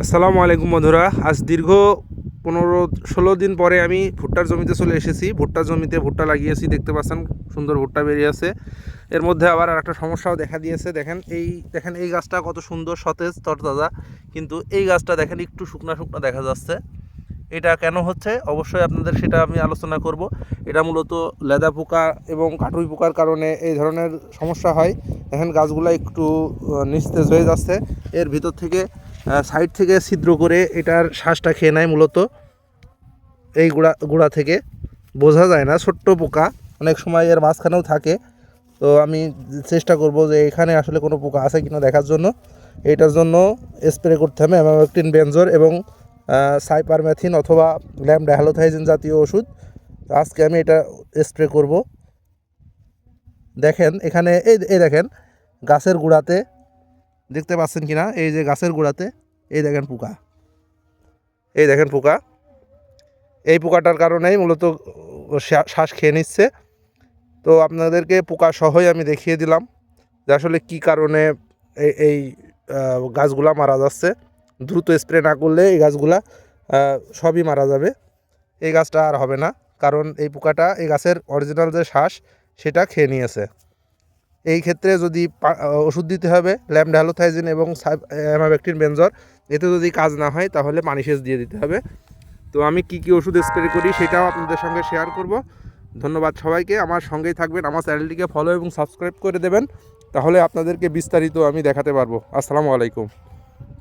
আসসালামু আলাইকুম বন্ধুরা। আজ দীর্ঘ 15-16 দিন পরে আমি ভুট্টার জমিতে চলে এসেছি। ভুট্টার জমিতে ভুট্টা লাগিয়েছি, দেখতে পাচ্ছেন সুন্দর ভুট্টা বেরিয়ে আছে। এর মধ্যে আবার একটা সমস্যাও দেখা দিয়েছে। দেখেন এই গাছটা কত সুন্দর সতেজ তরতাজা, কিন্তু এই গাছটা দেখেন একটু শুকনা শুকনা দেখা যাচ্ছে। এটা কেন হচ্ছে অবশ্যই আপনাদের সেটা আমি আলোচনা করব। এটা মূলত লেদা পোকা এবং কাটুই পোকার কারণে এই ধরনের সমস্যা হয়। দেখেন গাছগুলো একটু নিস্তেজ হয়ে যাচ্ছে। এর ভিতর থেকে সাইড থেকে ছিদ্র করে এটার শ্বাসটা খেয়ে নেয় মূলত। এই গোড়া থেকে বোঝা যায় না, ছোট্ট পোকা অনেক সময় এর মাঝখানেও থাকে। তো আমি চেষ্টা করব যে এখানে আসলে কোনো পোকা আছে কিনা দেখার জন্য। এইটার জন্য স্প্রে করতে হবে অ্যামামেকটিন বেনজোর এবং সাইপারমেথিন অথবা ল্যামডাহ্যালোথাইজিন জাতীয় ওষুধ। তো আজকে আমি এটা স্প্রে করব। দেখেন এখানে এই দেখেন গাছের গোড়াতে, দেখতে পাচ্ছেন কিনা, এই যে গাছের গোড়াতে এই দেখেন পোকা, এই দেখেন পোকা। এই পোকাটার কারণেই মূলত শ্বাস খেয়ে নিচ্ছে। তো আপনাদেরকে পোকা সহই আমি দেখিয়ে দিলাম যে আসলে কী কারণে এই গাছগুলা মারা যাচ্ছে। দ্রুত স্প্রে না করলে এই গাছগুলা সবই মারা যাবে। এই গাছটা আর হবে না, কারণ এই পোকাটা এই গাছের অরিজিনাল যে শ্বাস সেটা খেয়ে নিয়েছে। এই ক্ষেত্রে যদি ওষুধ দিতে হবে ল্যামডাহ্যালোথাইজিন এবং অ্যামামেকটিন বেনজোর। এতে যদি কাজ না হয় তাহলে পানি সেচ দিয়ে দিতে হবে। তো আমি কি ওষুধ স্প্রে করি সেটাও আপনাদের সঙ্গে শেয়ার করব। ধন্যবাদ সবাইকে, আমার সঙ্গেই থাকবেন, আমার চ্যানেলটিকে ফলো এবং সাবস্ক্রাইব করে দেবেন, তাহলে আপনাদেরকে বিস্তারিত আমি দেখাতে পারবো। আসসালামু আলাইকুম।